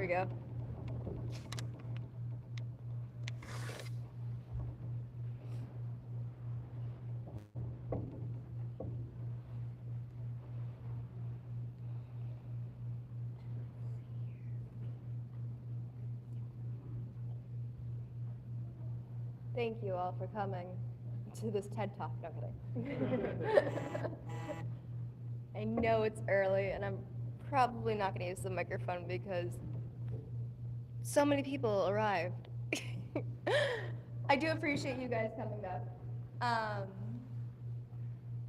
we go. Thank you all for coming to this TED Talk. No kidding. I know it's early, and I'm probably not going to use the microphone because so many people arrived. I do appreciate you guys coming though.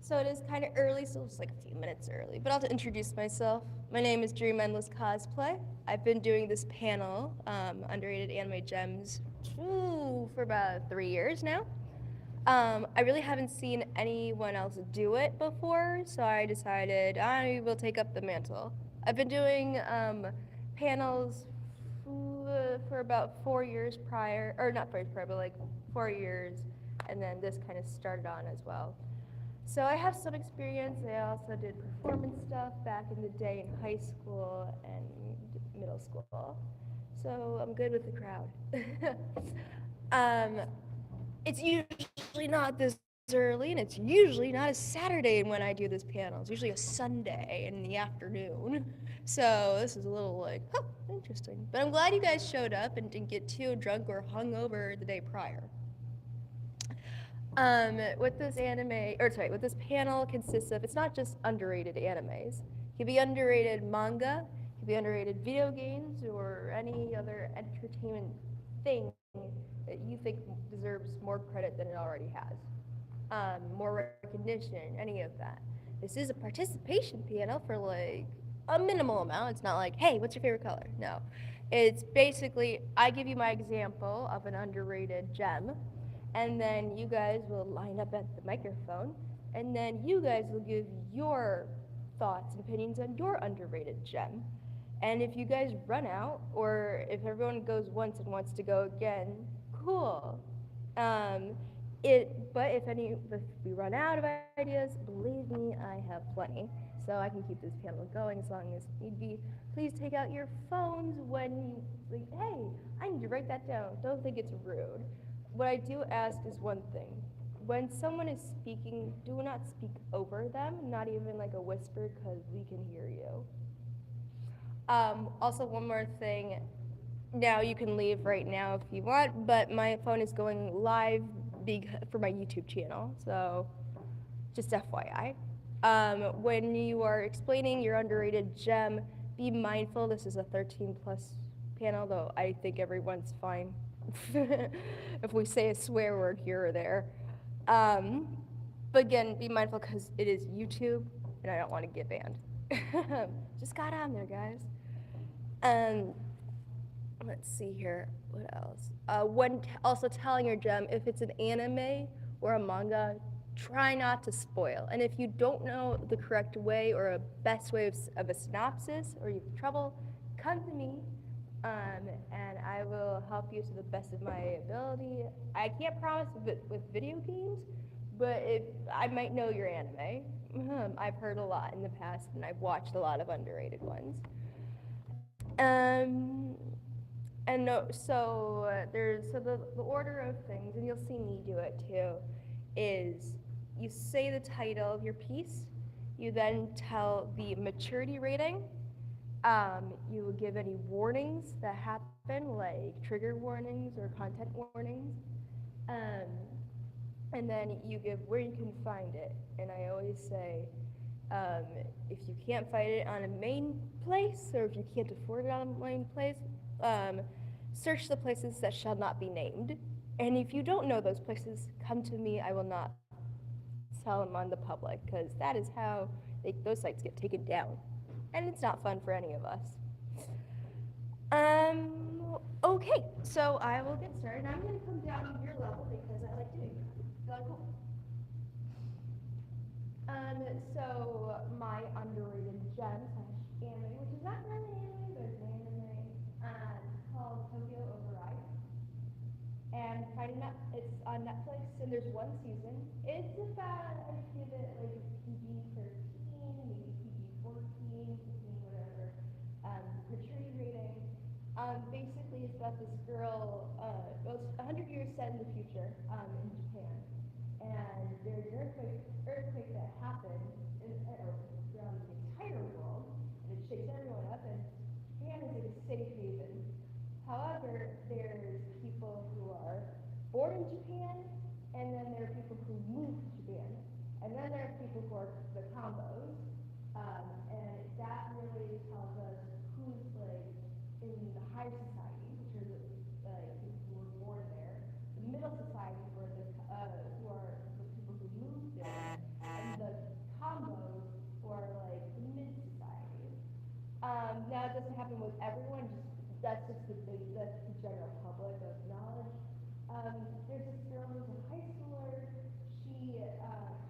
So it is kind of early, still just like a few minutes early, but I'll introduce myself. My name is Dream Endless Cosplay. I've been doing this panel, Underrated Anime Gems, for about 3 years now. I really haven't seen anyone else do it before, so I decided I will take up the mantle. I've been doing panels for about 4 years prior, or not 4 years prior, but like 4 years, and then this kind of started on as well. So I have some experience. I also did performance stuff back in the day in high school and middle school. So I'm good with the crowd. It's usually not this early, and it's usually not a Saturday when I do this panel. It's usually a Sunday in the afternoon. So this is a little like, oh, interesting. But I'm glad you guys showed up and didn't get too drunk or hungover the day prior. What this panel consists of, it's not just underrated animes. It can be underrated manga, it can be underrated video games, or any other entertainment thing that you think deserves more credit than it already has. More recognition, any of that. This is a participation panel for like a minimal amount. It's not like, hey, what's your favorite color? No. It's basically, I give you my example of an underrated gem, and then you guys will line up at the microphone, and then you guys will give your thoughts and opinions on your underrated gem. And if you guys run out, or if everyone goes once and wants to go again, cool. But if we run out of ideas, believe me, I have plenty. So I can keep this panel going as long as need be. Please take out your phones when you think, hey, I need to write that down. Don't think it's rude. What I do ask is one thing. When someone is speaking, do not speak over them, not even like a whisper, because we can hear you. Also, one more thing. Now you can leave right now if you want, but my phone is going live for my YouTube channel, so just FYI. When you are explaining your underrated gem, be mindful this is a 13 plus panel, though I think everyone's fine if we say a swear word here or there. But again, be mindful because it is YouTube and I don't want to get banned. Just got on there, guys. Let's see here, what else? When also telling your gem, if it's an anime or a manga, try not to spoil. And if you don't know the correct way or a best way of a synopsis, or you have trouble, come to me, and I will help you to the best of my ability. I can't promise with video games, but I might know your anime. I've heard a lot in the past, and I've watched a lot of underrated ones. The order of things, and you'll see me do it too, is you say the title of your piece, you then tell the maturity rating, you give any warnings that happen, like trigger warnings or content warnings, and then you give where you can find it. And I always say, if you can't find it on a main place, or if you can't afford it on a main place, search the places that shall not be named. And if you don't know those places, come to me. I will not sell them on the public, because that is how those sites get taken down. And it's not fun for any of us. Okay, so I will get started. I'm going to come down to your level because I like doing that. Cool. So my underrated gem / anime, which is not really anime, but it's an anime, called Tokyo Override. And it's on Netflix, and there's one season. It's about, I would give it like a PG-13, maybe PG-14, 15, whatever, maturity rating. Basically, it's about this girl. Well, it's 100 years set in the future in Japan, and there's an earthquake that happened around the entire world, and it shakes everyone up. And Japan is like a safe haven. However, there's people who are born in Japan, and then there are people who move to Japan, and then there are people who are the combos. And that really tells us who's like in the higher society, which are the people who were born there, the middle society who are the people who moved there, and the combos who are like the mid society. Now it doesn't happen with everyone, that's the general public of knowledge. There's this girl who's a high schooler. She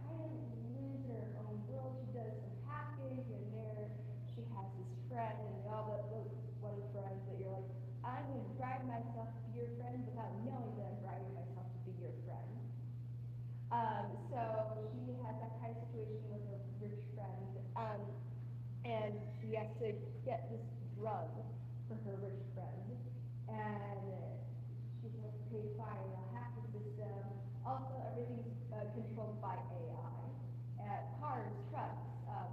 kind of lives in her own world. She does some hacking here and there. She has this friend, and they all those one friends that you're like, I'm going to drive myself to be your friend without knowing that I'm driving myself to be your friend. So she has that kind of situation with her rich friend, and she has to get this drug for her rich friend, and she has to pay fine, they'll hack the system. Also, everything's controlled by AI. Cars, trucks,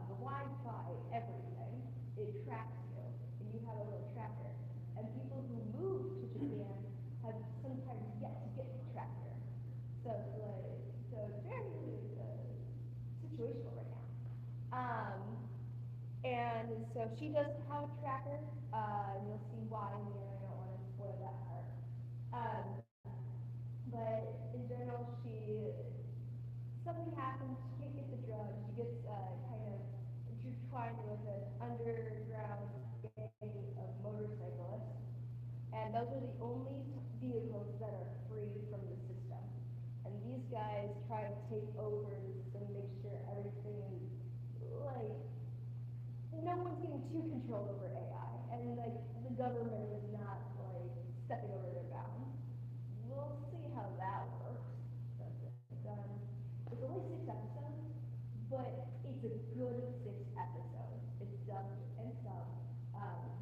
the Wi-Fi, everything, it tracks you, and you have a little tracker. And people who move to Japan have sometimes yet to get the tracker. So it's very situational right now. Um, and so she does have a tracker, and you'll see why in the end. I don't want to spoil that part. Um, but in general, something happens, she can't get the drug, she gets kind of intertwined with an underground gang of motorcyclists, and those are the only vehicles that are free from the system. And these guys try to take over the system, make sure everything is like no one's getting too controlled over AI, and like the government is not like stepping over their bounds. We'll see how that works. It's only 6 episodes, but it's a good 6 episodes. It's dubbed and subbed.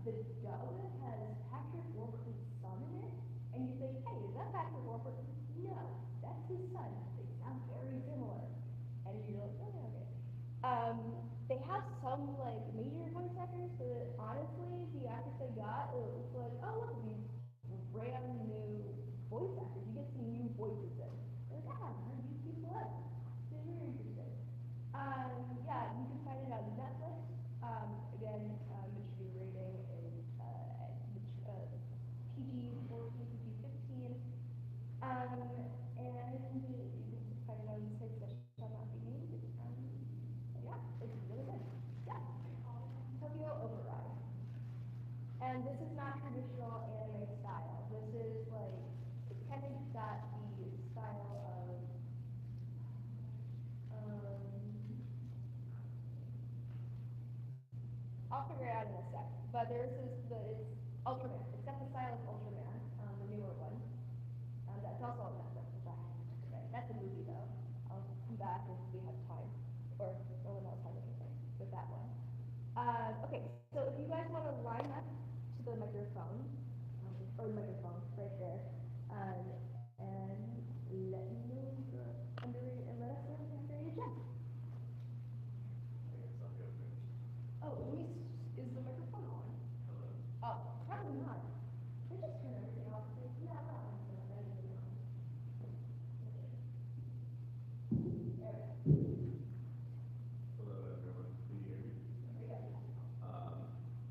The dub has Patrick Warburton's son in it, and you think, hey, is that Patrick Warburton? No, that's his son. They sound very similar, and you're like, okay, okay. They have some like major voice actors, but honestly, the actors they got, it was like, oh look, these brand new voice actors. You get some new voices in. They're like, these people up. They're very interesting. Yeah, you can find it on Netflix. Again, maturity rating is PG 14, PG 15. And you can find it on sites that shall not be named. Yeah, it's really good. Yeah. Tokyo Override. And this is not traditional anime style. This is like, it's kind of got the style of, I'll figure it out in a sec. But it's Ultraman. It's got the style of Ultraman, the newer one. That's also on Netflix, which I have to say. That's a movie though. I'll come back if we have time, or no one else has anything with that one. Okay, so if you guys want to line up to the microphone, or the microphone right there, and let me know you're underrated, and let us know if you're underrated Jen. Oh, is the microphone on? Oh, probably not. They just turn everything off. No, no, Hello, everyone. Can you hear me?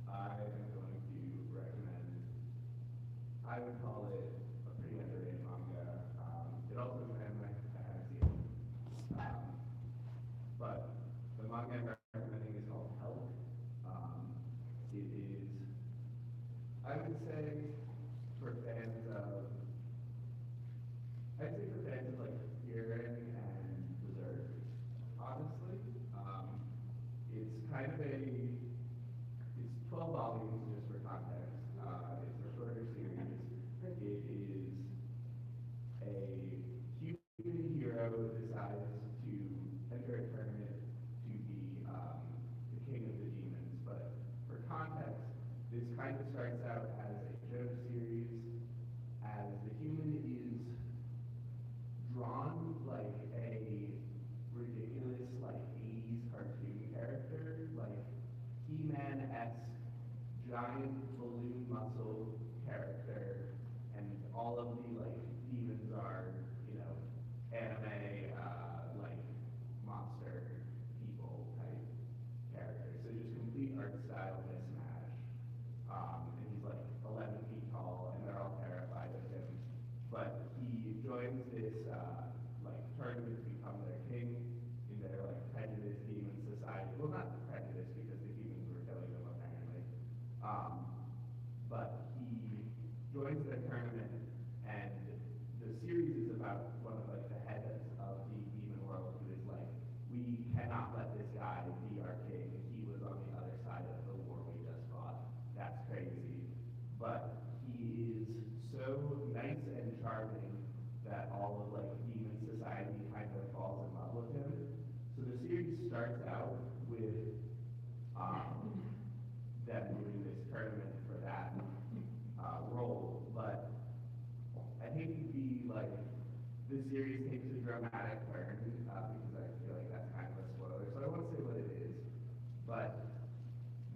I am going to recommend, I would call it a pretty underrated manga. It also is an anime. I haven't seen it. But the manga I'm recommending is called Help. It is, I would say, for fans of, I'd say for fans of like Fearing and Berserk, honestly. It's kind of it's 12 volumes just for context. It's a shorter series. It is a human hero who decides to enter a tournament to be the king of the demons. But for context, this kind of starts out as a he joins this like tournament to become their king in their like prejudiced demon society. Well, not prejudiced because the humans were killing them apparently. Um, but he joins the tournament, and the series is about one of like the heads of the demon world who is like, we cannot let this guy be our king. He was on the other side of the war we just fought. That's crazy. But he is so nice and charming that all of like demon society kind of falls in love with him. So the series starts out with them doing this tournament for that role, but I hate to be like, this series takes a dramatic turn because I feel like that's kind of a spoiler, so I won't say what it is, but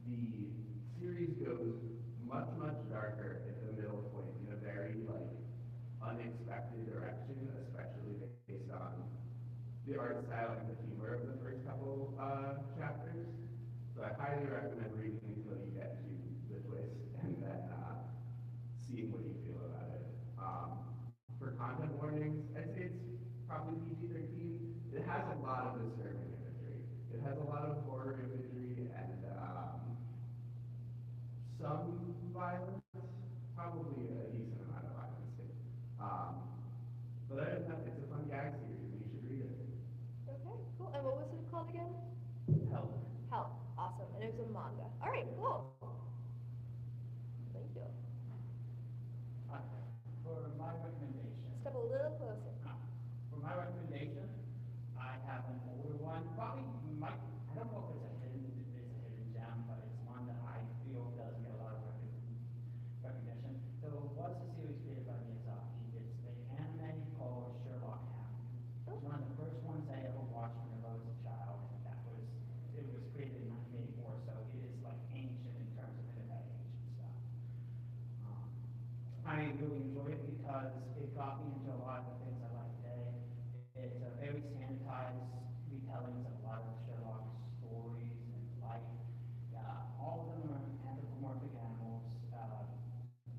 the series goes much, much darker at the middle point in a very like unexpected direction, especially based on the art style and the humor of the first couple chapters. So I highly recommend reading until you get to the twist and then seeing what you feel about it. For content warnings, I'd say it's probably PG-13. It has a lot of disturbing imagery. It has a lot of horror imagery and some violence, probably a decent amount of violence too. But other than that, it's a fun gag series, and you should read it. Okay, cool. And what was it called again? Help. Help. Awesome. And it was a manga. All right, cool. Thank you. For my recommendation, Step a little closer. for my recommendation, I have an older one. Probably might, I don't know if it's a hidden gem, but it's one that I feel does get a lot of recognition. So it was a series created by Miyazaki. It's the anime called Sherlock Holmes. It's one of the first ones I ever watched when I was a child. It was created in 1984, so it is like ancient in terms of ancient stuff. I really enjoy it because it got me into a lot of the things I like today. It's a very sanitized retellings of a lot of Sherlock stories and life. All of them are anthropomorphic animals.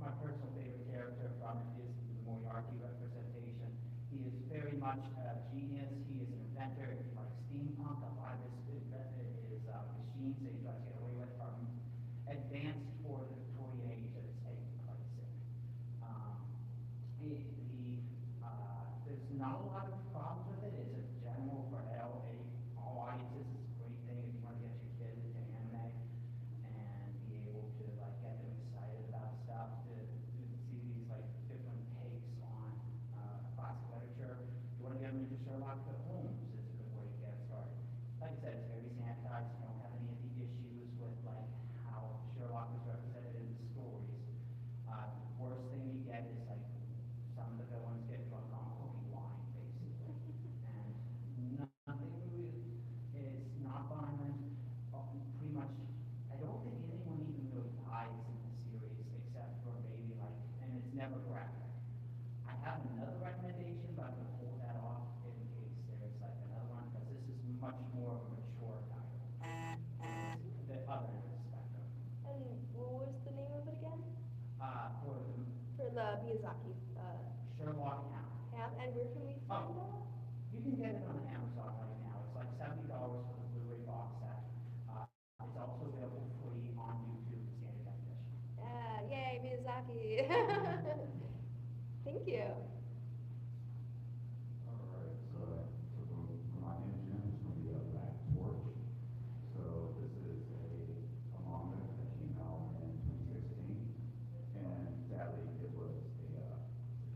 My personal favorite character from it is the Moriarty representation. He is very much a genius. He is an inventor. He likes steampunk. A lot of his is machines that he tries to get away with from advanced for the Victorian age that it's taking place in. There's not a lot of problems with it. It's a general for all audiences. It's a great thing if you want to get your kids into anime and be able to like get them excited about stuff. To see these like different takes on classic literature. If you want to get them into Sherlock Holmes, it's a good way to get started. Like I said, it's very sanitized. You don't have any of the issues with like how Sherlock is represented in the stories. The worst thing you get is like some of the villains get drunk on cooking wine, basically, and nothing really is not violent. Pretty much, I don't think anyone even really dies in the series except for maybe like, and it's never graphic. I have another recommendation, but I'm going to hold that off in case there's like another one, because this is much more of a mature title. The other end of the spectrum. And what was the name of it again? For the For the Miyazaki Sherlock Holmes. and where can we find that? You can get it on Amazon right now. It's like $70 for the Blu-ray box set. It's also available free on YouTube in standard definition. Yeah, yay, Miyazaki. Thank you. All right, so for my engine, it's going to be a Black Torch. So this is a manga that came out in 2016, and sadly it was a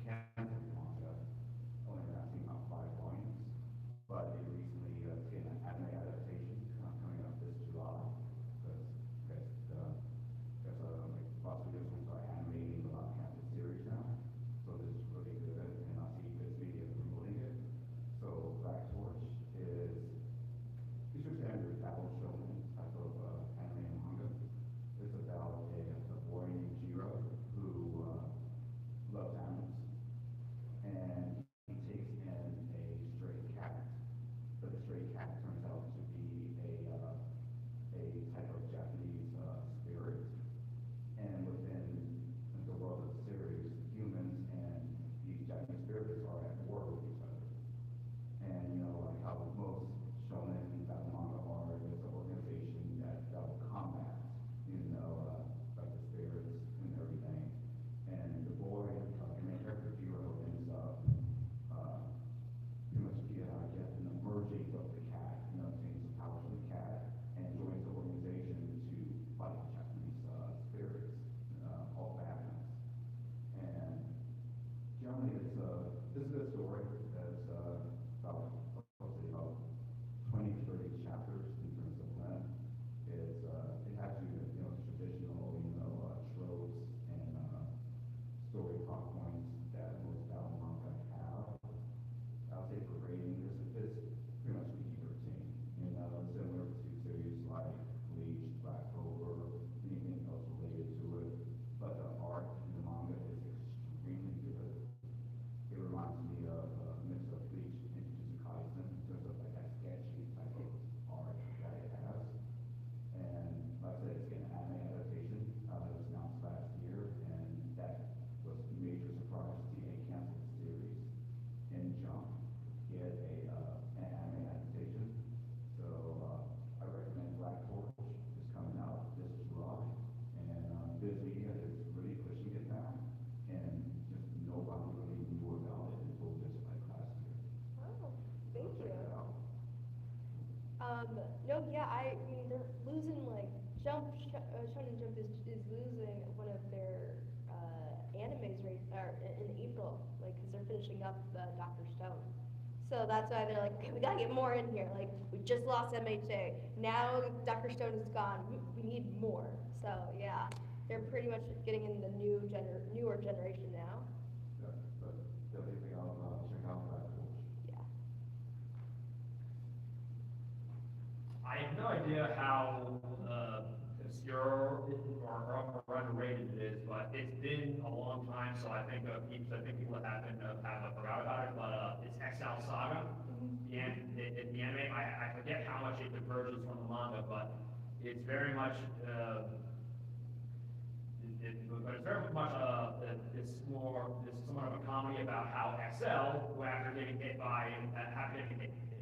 canceled manga, only lasting about 5 volumes. But it recently is getting an anime adaptation coming up this July, because like lots of videos are animating a lot of canceled series now. So this is really good this is a story that's about, I'll say about 20 to 30 chapters in terms of length. It has traditional, tropes and story plot points that most style manga have. I'll say for rating, this is pretty much PG-13. Similar to series like Bleach, Black Clover, anything else related to it. But the art in the manga is extremely good. It reminds me of a mix of Bleach and Jujutsu Kaisen in terms of like that sketchy type of art that it has. And like I said, it's getting an anime adaptation that was announced last year, and that was a major surprise to see a canceled series in Jump get an anime adaptation. So I recommend Black Torch is coming out this July, and Viz Media is really pushing it now, and just nobody really knew about it until just like last year. Oh, thank So check you. it out. No, yeah, I mean, they're losing, like, Shonen Jump is losing one of their, animes in April, like, because they're finishing up the Dr. Stone. So that's why they're like, okay, we gotta get more in here, like, we just lost MHA, now Dr. Stone is gone, we need more. So, yeah, they're pretty much getting in the newer generation now, Yeah, but definitely I'll check out Black Torch. yeah. I have no idea how obscure or underrated it is, but it's been a long time, so I think people that have forgot about it. But it's Excel Saga, the anime. I forget how much it diverges from the manga, but it's very much. But it's very much this somewhat of a comedy about how Excel, who after getting hit by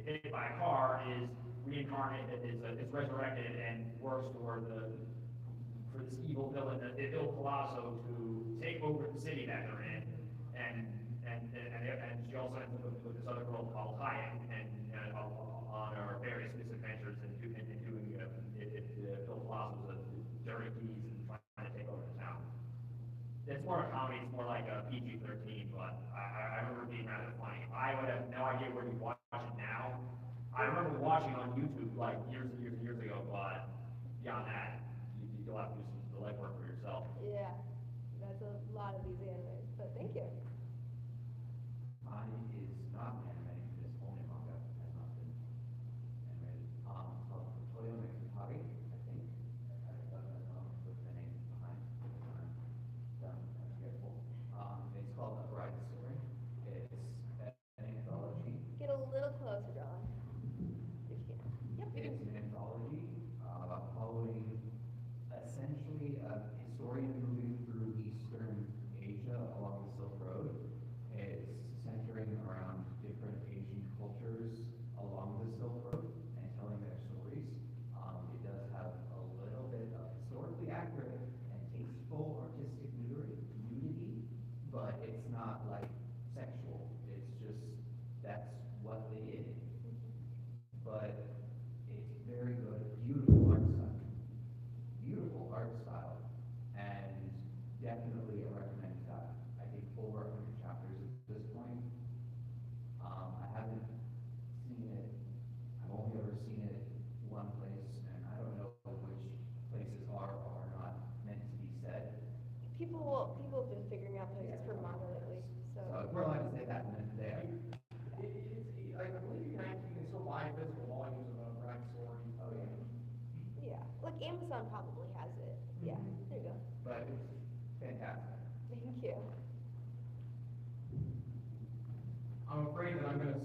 a car, is reincarnated, is resurrected, and works for this evil villain, Il Palazzo, to take over the city that they're in, and she also ends up with this other girl called Hyatt, and on her various misadventures and doing Il Palazzo's dirty deeds and trying to take over the town. It's more a comedy, it's more like a PG-13, but I remember it being rather funny. I would have no idea where you watch it now. I remember watching on YouTube like years and years and years ago, but beyond that, you'll have to do the legwork for yourself. Yeah, that's a lot of these animes, but thank you. Mine is not an anime, it is only manga, has not been animated. Called Toyo no Kutari, I think. I don't know what the name behind. Done, that's careful. It's called A Bride's Story. It's an anthology. Get a little closer, John, if you can. Yep, you It's can. an anthology following essentially a historian moving through Eastern Asia along the Silk Road. It's centering around different Asian cultures along the Silk Road and telling their stories. It does have a little bit of historically accurate and tasteful artistic nudity, but it's not like sexual. It's just that's what they did. But it's very good, beautiful art style, and definitely a recommend that. I think over 100 chapters at this point. I haven't seen it. I've only ever seen it one place, and I don't know which places are or are not meant to be said. People have been figuring out places for manga lately, So so. we're allowed to say that, and then there. I believe you can still buy physical volumes of a Bright Story. Oh yeah. Yeah, like Amazon probably has it. Yeah, there you go. But it's fantastic. Thank you. I'm afraid that I'm gonna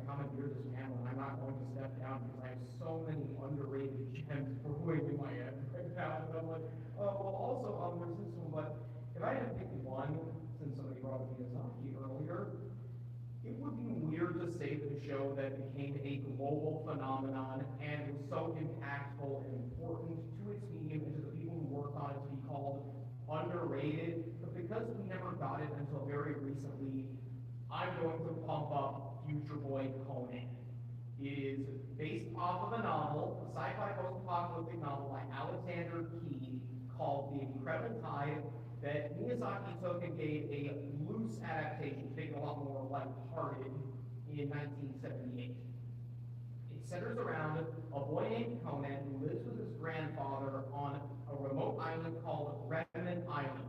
commandeer this panel, and I'm not going to step down because I have so many underrated gems waving my head right now. And I'm like, well, also, there's this one, but if I had to pick one, since somebody brought up Miyazaki earlier, it would be weird to say that a show that became a global phenomenon and was so impactful and important to its medium and to the people who worked on it to be called underrated, but because we never got it until very recently, I'm going to pump up Future Boy Conan. It is based off of a novel, a sci-fi post-apocalyptic novel by Alexander Key called The Incredible Tide that Miyazaki took and gave a loose adaptation, making a lot more lighthearted in 1978. It centers around a boy named Conan who lives with his grandfather on a remote island called Remnant Island.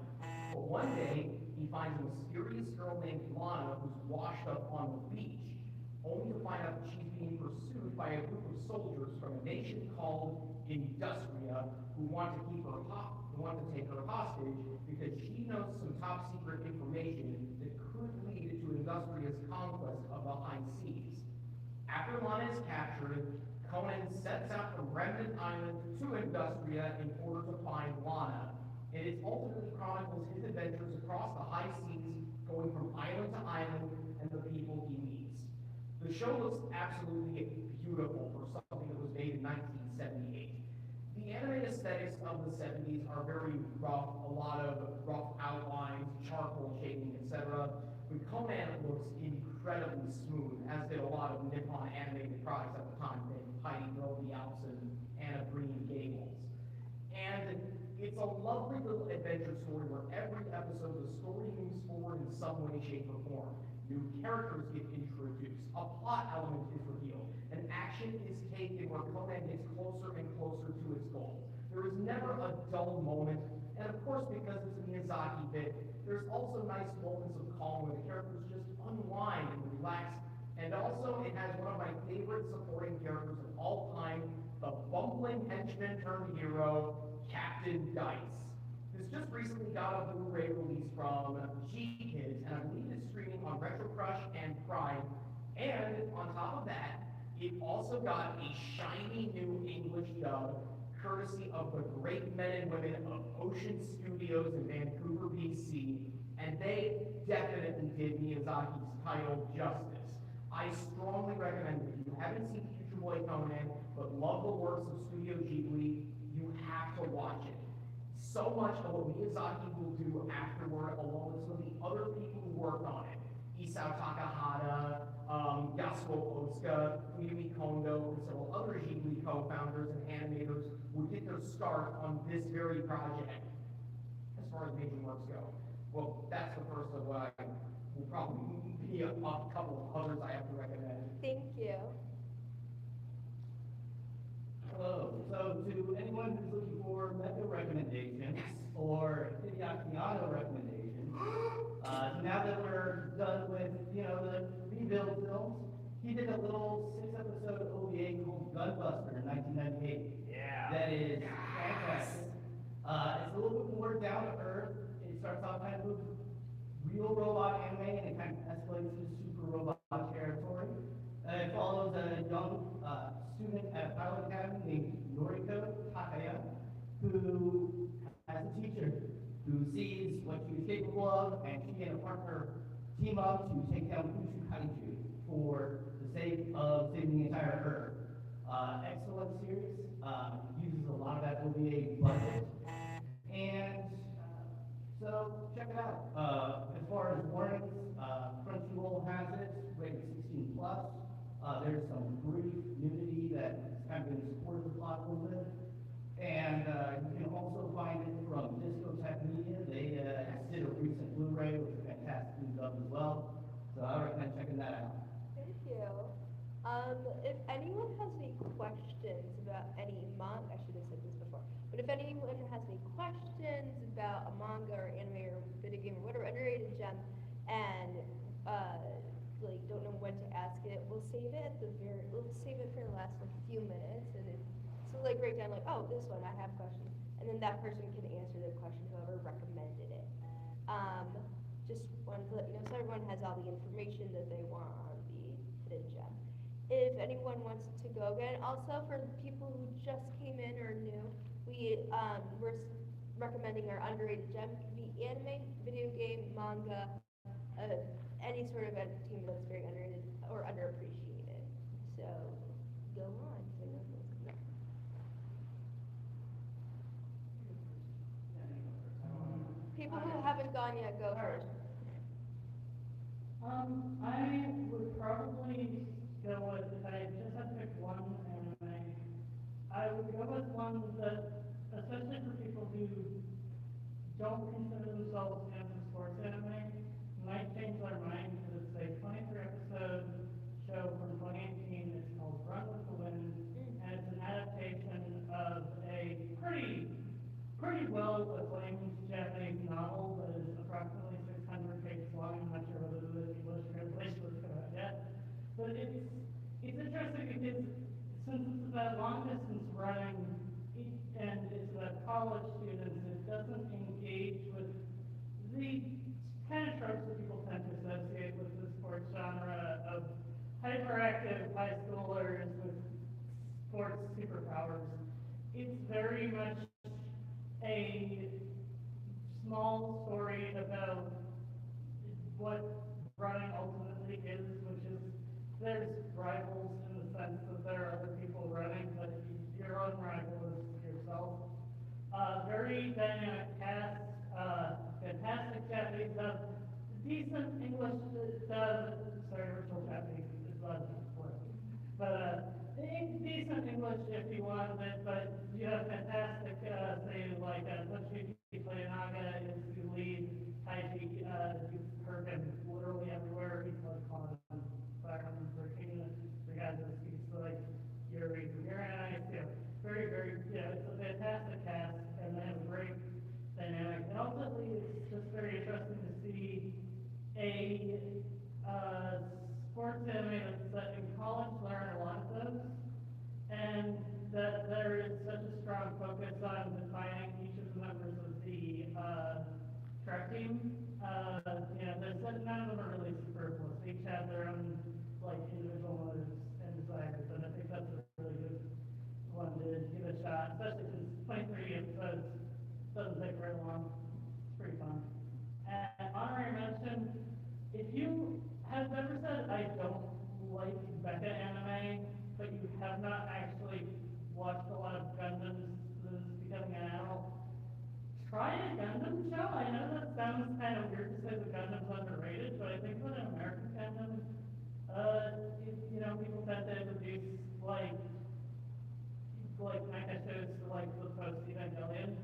But one day, he finds a mysterious girl named Lana who's washed up on the beach, only to find out that she's being pursued by a group of soldiers from a nation called Industria who want to take her hostage because she knows some top secret information that could lead to Industria's conquest of the high seas. After Lana is captured, Conan sets out from Remnant Island to Industria in order to find Lana, and it ultimately chronicles his adventures across the high seas, going from island to island and the people he meets. The show looks absolutely beautiful for something that was made in 1978. The anime aesthetics of the 70s are very rough, a lot of rough outlines, charcoal shading, etc. But Conan looks incredibly smooth, as did a lot of Nippon animated products at the time, like Heidi Girl, the Alps, and Anna Green Gables. And it's a lovely little adventure story where every episode the story moves forward in some way, shape, or form. New characters get introduced, a plot element is revealed, and action is taken where Conan gets closer and closer to its goal. There is never a dull moment, and of course, because it's a Miyazaki bit, there's also nice moments of calm where the characters just unwind and relax. And also, it has one of my favorite supporting characters of all time, the bumbling henchman turned hero, Captain Dice. This just recently got a Blu-ray release from G-Kids, and I believe it's streaming on Retro Crush and Prime. And on top of that, it also got a shiny new English dub, courtesy of the great men and women of Ocean Studios in Vancouver, BC, and they definitely did Miyazaki's title justice. I strongly recommend it. If you haven't seen Future Boy Conan, but love the works of Studio Ghibli, you have to watch it. So much of what Miyazaki will do afterward, along with some of the other people who worked on it, Isao Takahata, Yasuo Otsuka, Fuyumi Kondo, and several other Ghibli co-founders and animators would get their start on this very project, as far as major works go. Well, that's the first of what I will probably be a couple of others I have to recommend. Thank you. Hello. So to anyone who's looking for meta recommendations or Hideaki Anno recommendations, now that we're done with, the rebuild films, he did a little 6-episode OVA called Gunbuster in 1998. Yeah. That is fantastic. It's a little bit more down to earth. It starts off kind of with real robot anime and it kind of escalates to super robot territory. It follows a young student at a pilot academy named Noriko Takaya, who has a teacher who sees what she is capable of, and she and a partner team up to take down Ushu Kaiju for the sake of saving the entire Earth. Excellent series, uses a lot of that OVA budget, and so check it out. As far as warnings, Crunchyroll has it, rated 16 plus. There's some brief nudity that's kind of in support of the plot a little bit. And you can also find it from Discotech Media. They did a recent Blu-ray, which is fantastic dub as well. So I recommend checking that out. Thank you. If anyone has any questions about any manga, I should have said this before, but if anyone has any questions about a manga or anime or video game or whatever underrated gem, and don't know when to ask it, we'll save it for the last few minutes, and so break down oh, this one I have questions, and then that person can answer the question whoever recommended it. Just wanted to let you know so everyone has all the information that they want on the hidden gem. If anyone wants to go again, also for the people who just came in or new, we're recommending our underrated gem. It could be anime, video game, manga, any sort of entertainment that's very underrated or underappreciated. So go on. People who haven't gone yet, go first. I would probably go with, if I just had to pick one anime, I would go with one that, especially for people who don't consider themselves fans of sports anime might change their mind because it's a 23 episode show from 2018. It's called Run with the Wind, and it's an adaptation of a pretty well acclaimed Japanese novel that is approximately 600 pages long. I'm not sure whether the English translation was come out yet, but it's interesting because since it's about long distance running and it's about college students, it doesn't engage with the kind of tropes that people tend to associate with the sports genre of hyperactive high schoolers with sports superpowers. It's very much a small story about what running ultimately is, which is there's rivals in the sense that there are other people running, but your own rival is yourself. Very dynamic cast, fantastic Japanese dub, decent English dub, sorry, virtual Japanese is not but decent English if you want it, but you have fantastic, say, like, Toshiki Toyonaga is the lead, Taiji, you've heard him literally everywhere, he's like on 513, the guy that speaks like Yuri Gagarin, very, it's a fantastic cast, and they have a great dynamic, and ultimately, it's just very interesting to see a, sports anime that's set in college. There are a lot of those, and that there is such a strong focus on defining each of the members of the track team. None of them are really superfluous. They each have their own like individual motives and desires, and I think that's a really good one to give a shot, especially since 23 episodes doesn't take very long. It's pretty fun. And honorary mention, if you have ever said, I don't like mecha anime, but you have not actually watched a lot of Gundams since becoming an adult, try a Gundam show. I know that sounds kind of weird to say the Gundam's underrated, but I think with an American Gundam, people tend to introduce like mecha shows for like the post-Evangelion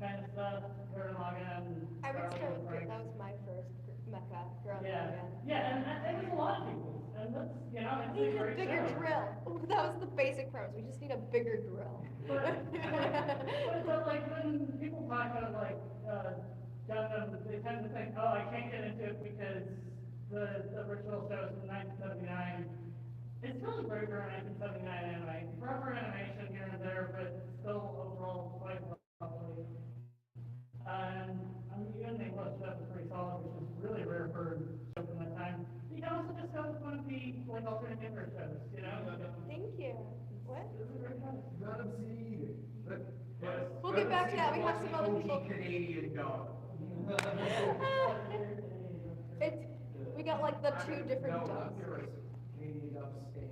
kind of stuff, Gurren Lagann, I would Charlie start and with Frank. that was my first mecha growing Yeah, up. and it was a lot of people, and that's, it's We a need a great bigger show. drill. That was the basic premise. We just need a bigger drill. But like when people talk about like Gundam, they tend to think, oh, I can't get into it because the original show is from 1979. It's really great for a 1979 anime. Proper animation here and there, but still overall quite lovely. And even the English stuff is pretty solid, which is really rare for shows from that time. You can also just go with one of the like alternate English shows, Thank you. What? This is a great show. Let them see. We'll get back to that. We have some other people. Canadian dog. It's we got like the two different No, dogs. I'm yours. Canadian dog stand.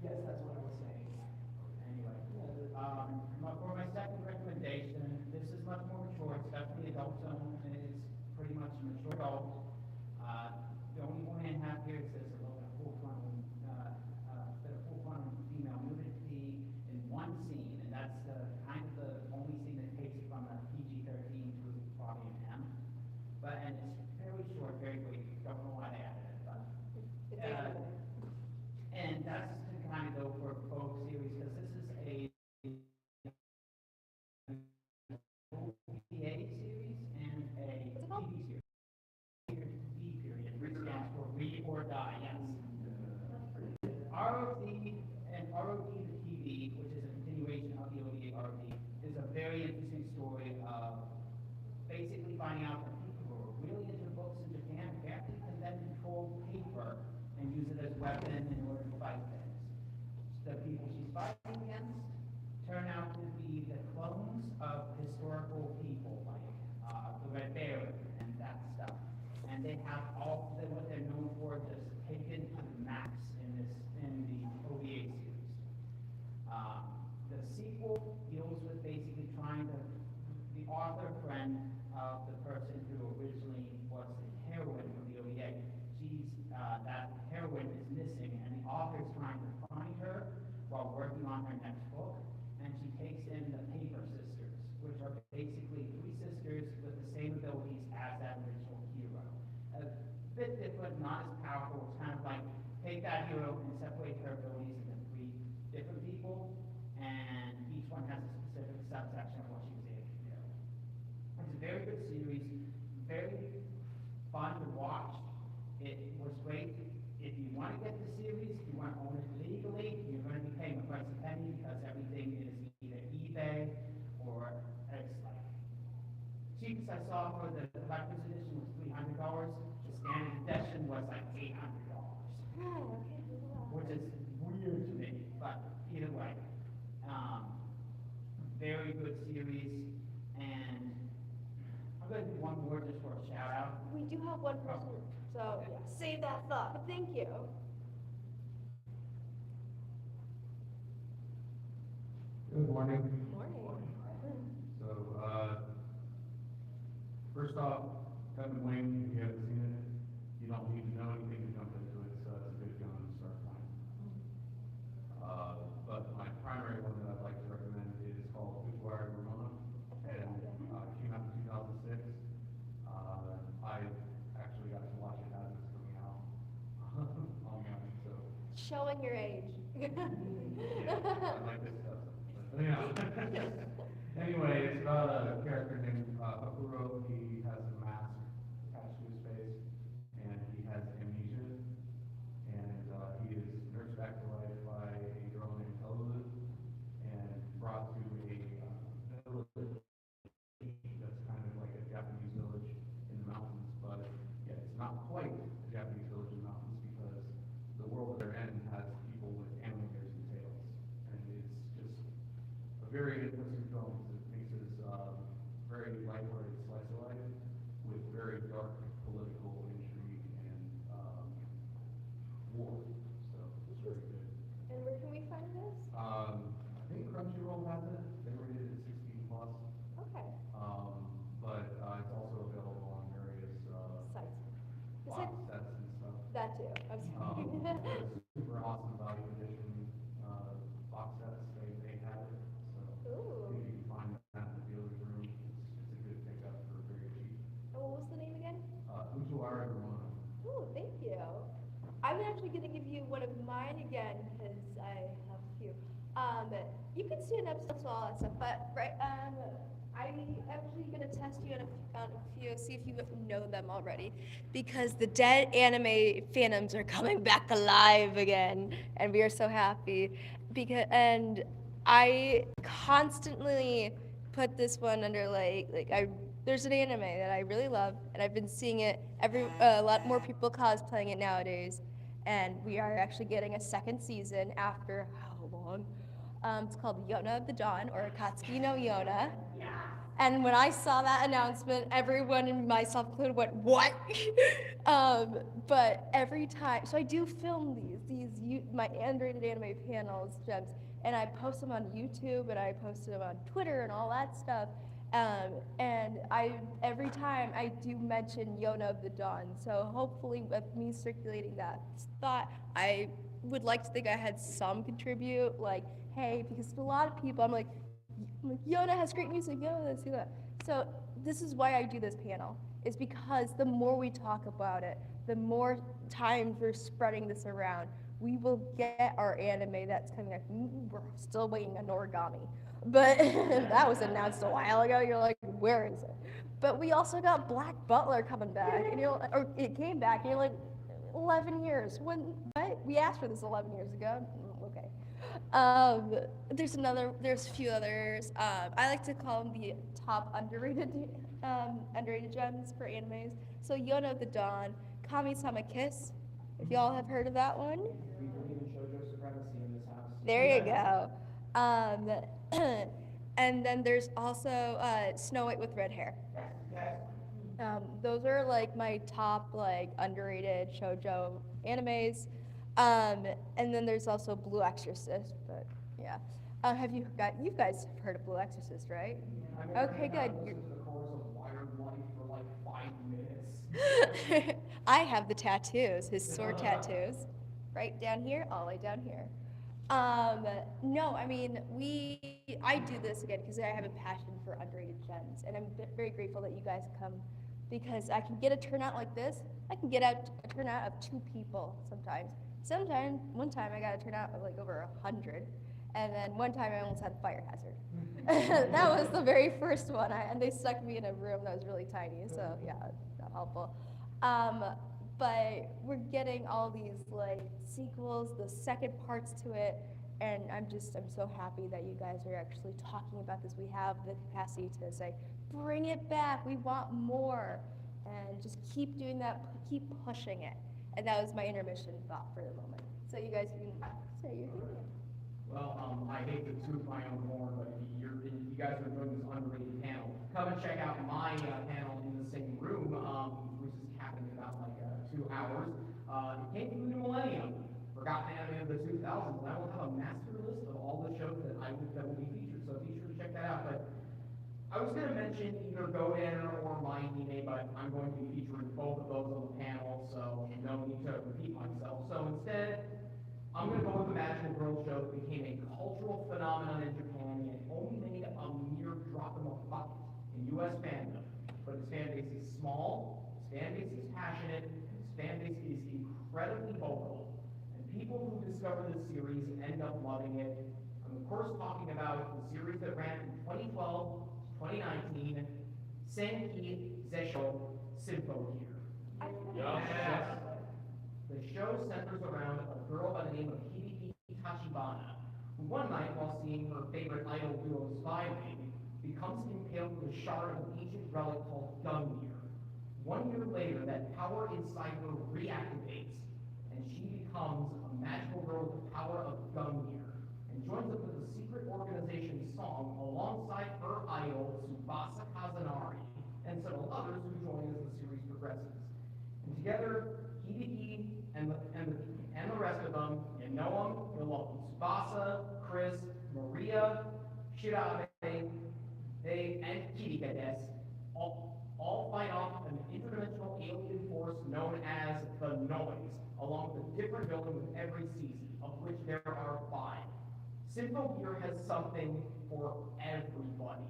Yes, that's what I was saying. Anyway, for my second recommendation, this is much more mature, it's definitely adult zone, and it's pretty much mature adult. The only one I have here says a little bit full frontal female nudity in one scene, and that's kind of the only scene that takes it from a PG-13 to probably an M. And it's fairly short, very brief. Don't know why they added it, but. It's age-friendly. And that's to kind of go for both series, because this is a OVA series and a What's it called? TV series. V period, which stands for Read or Die, yes. ROD and ROD the TV, which is a continuation of the OVA ROD, is a very interesting story of basically finding out that people who are really into books in Japan apparently can then control paper and use it as a weapon in order to fight things. The people she's fighting against turn out to be the clones of historical people, like the Red Baron and that stuff. And they have all what they're known for just taken to the max in the OVA series. The sequel deals with basically trying to, the author friend of the person who originally was the heroine of the OVA, that heroine is missing, and the author is trying to find her, basically three sisters with the same abilities as that original hero. A bit different, not as powerful. It's kind of like take that hero and separate her abilities into three different people, and each one has a specific subsection of what she was able to do. It's a very good series, very fun to watch. It was great. If you want to get the series, if you want to own it legally, you're going to be paying a price of penny because everything is either eBay or it's like cheapest I saw for the collector's edition was $300. The standard edition was like $800, Oh, okay. which is weird to me. But either way, very good series, and I'm going to do one more just for a shout out. We do have one person, so yeah, save that thought. Thank you. Good morning. Morning. So, first off, Gun and Wing, if you haven't seen it, you don't need to know anything to jump into it, so it's a good gun to start playing. But my primary one that I'd like to recommend is called Katsucon, and came out in 2006. I actually got to watch it as it's coming out online, so. Showing your age. Yeah, I like this stuff. But, yeah. Anyway, it's about a character named Hakuro. He has a mask attached to his face, and he has amnesia. And he is nursed back to life by a girl named Elu, and brought to a village that's kind of like a Japanese village in the mountains, but yeah, it's not quite a Japanese village in the mountains because the world they're in has people with animators and tails, and it's just a very interesting film. It mixes very lighthearted slice of life with very dark political intrigue and war. So it's very good. And where can we find this? I think Crunchyroll has it. They rated it 16 plus. Okay. But it's also available on various Sites. Is box it sets and stuff. that too? I'm sorry. The super awesome value edition box sets, they have it. So Ooh. if you can find that in the dealer's room, it's a good pickup for very cheap. And what was the name again? Uchiwara Romano. Oh, thank you. I'm actually going to give you one of mine again because I have a few. You can see an episode of all that stuff, but I'm actually going to test you on a few, see if you know them already, because the dead anime fandoms are coming back alive again, and we are so happy. And I constantly put this one under there's an anime that I really love, and I've been seeing it a lot more people cosplaying it nowadays, and we are actually getting a second season after how long? It's called Yona of the Dawn, or Katsuki no Yona. And when I saw that announcement, everyone, and myself included, went, "What?" But every time, so I do film my unrated anime panels, gems, and I post them on YouTube, and I post them on Twitter and all that stuff. And every time I do mention Yona of the Dawn. So hopefully, with me circulating that thought, I would like to think I had some contribute, like, hey, because a lot of people, I'm like, Yona has great music, Yona, let's do that. So this is why I do this panel, is because the more we talk about it, the more times we're spreading this around, we will get our anime that's coming up. We're still waiting on Origami, but that was announced a while ago. You're like, where is it? But we also got Black Butler coming back, and or it came back, and you're like, 11 years. When, what? We asked for this 11 years ago. Okay. There's a few others. I like to call them the top underrated gems for animes. So Yona of the Dawn, Kami-sama Kiss, if y'all have heard of that one. We believe in shoujo supremacy in this house. There you go. And then there's also Snow White with red hair. Those are like my top underrated shoujo animes. And then there's also Blue Exorcist, but yeah. You guys have heard of Blue Exorcist, right? Okay, good. Listen to the chorus of Wired Life for like 5 minutes. I have the tattoos, his sword tattoos, right down here, all the way down here. No, I mean, I do this again because I have a passion for underrated gems, and I'm very grateful that you guys come because I can get a turnout like this. I can get out a turnout of 2 people sometimes. One time I got a turnout of like over 100, and then one time I almost had a fire hazard. That was the very first one, and they stuck me in a room that was really tiny, so yeah, not helpful. Um, but we're getting all these like sequels, the second parts to it, and I'm so happy that you guys are actually talking about this. We have the capacity to say, bring it back, we want more, and just keep doing that, keep pushing it. And that was my intermission thought for the moment. So you guys can say your thing. Well, I hate to toot my own horn, but you guys are doing this underrated panel. Come and check out my panel in the same room, which is happening in about like 2 hours. It came through the millennium, forgotten anime of the 2000s, and I will have a master list of all the shows that will be featured. So be sure to check that out. But I was going to mention either Godan or My Anime, but I'm going to be featuring both of those on the panel, so no need to repeat myself. So instead, I'm going to go with the Magical Girl show that became a cultural phenomenon in Japan and only made a mere drop in the bucket in U.S. fandom. But its fan base is small, its fan base is passionate, and its fan base is incredibly vocal. And people who discover this series end up loving it. I'm of course talking about the series that ran from 2012 to 2019, Senki Zesho Symphogear. Yes. The show centers around a girl by the name of Hibiki Tachibana, who one night, while seeing her favorite idol duo Spying, becomes impaled with a shard of an ancient relic called Gungnir. 1 year later, that power inside her reactivates, and she becomes a magical girl with the power of Gungnir, and joins up with a secret organization Song alongside her idol Tsubasa Kazanari, and several others who join as the series progresses. And together, Hibiki and the rest of them, you know them, you'll love them. Tsubasa, Chris, Maria, Shirabe, and Kirika all fight off an interdimensional alien force known as the Noise, along with a different villain with every season, of which there are 5. Symphogear has something for everybody.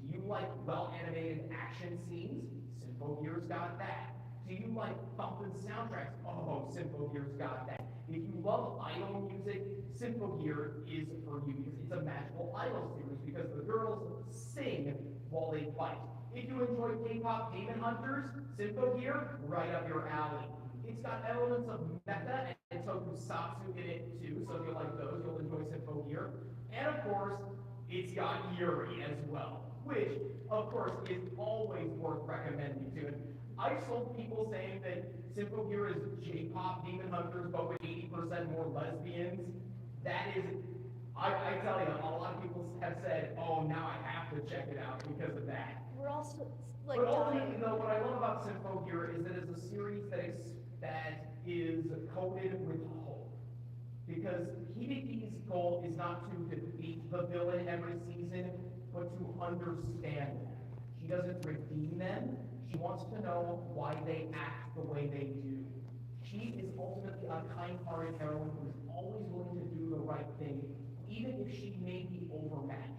Do you like well-animated action scenes? Symphogear's got that. Do you like thumping soundtracks? Oh, Symphogear's got that. If you love idol music, Symphogear is for you because it's a magical idol series because the girls sing while they fight. If you enjoy K-pop Demon Hunters, Symphogear, right up your alley. It's got elements of mecha and tokusatsu in it too, so if you like those, you'll enjoy Symphogear. And of course, it's got Yuri as well, which, of course, is always worth recommending to it. I've sold people saying that Symphogear is J-pop Demon Hunters, but with 80% more lesbians. That is, I tell you, a lot of people have said, oh, now I have to check it out because of that. We're also like But ultimately, dying. though, what I love about Symphogear is that it's a series that is coated with hope. Because Hibiki's goal is not to defeat the villain every season, but to understand them. She doesn't redeem them. She wants to know why they act the way they do. She is ultimately a kind-hearted heroine who is always willing to do the right thing, even if she may be overmatched.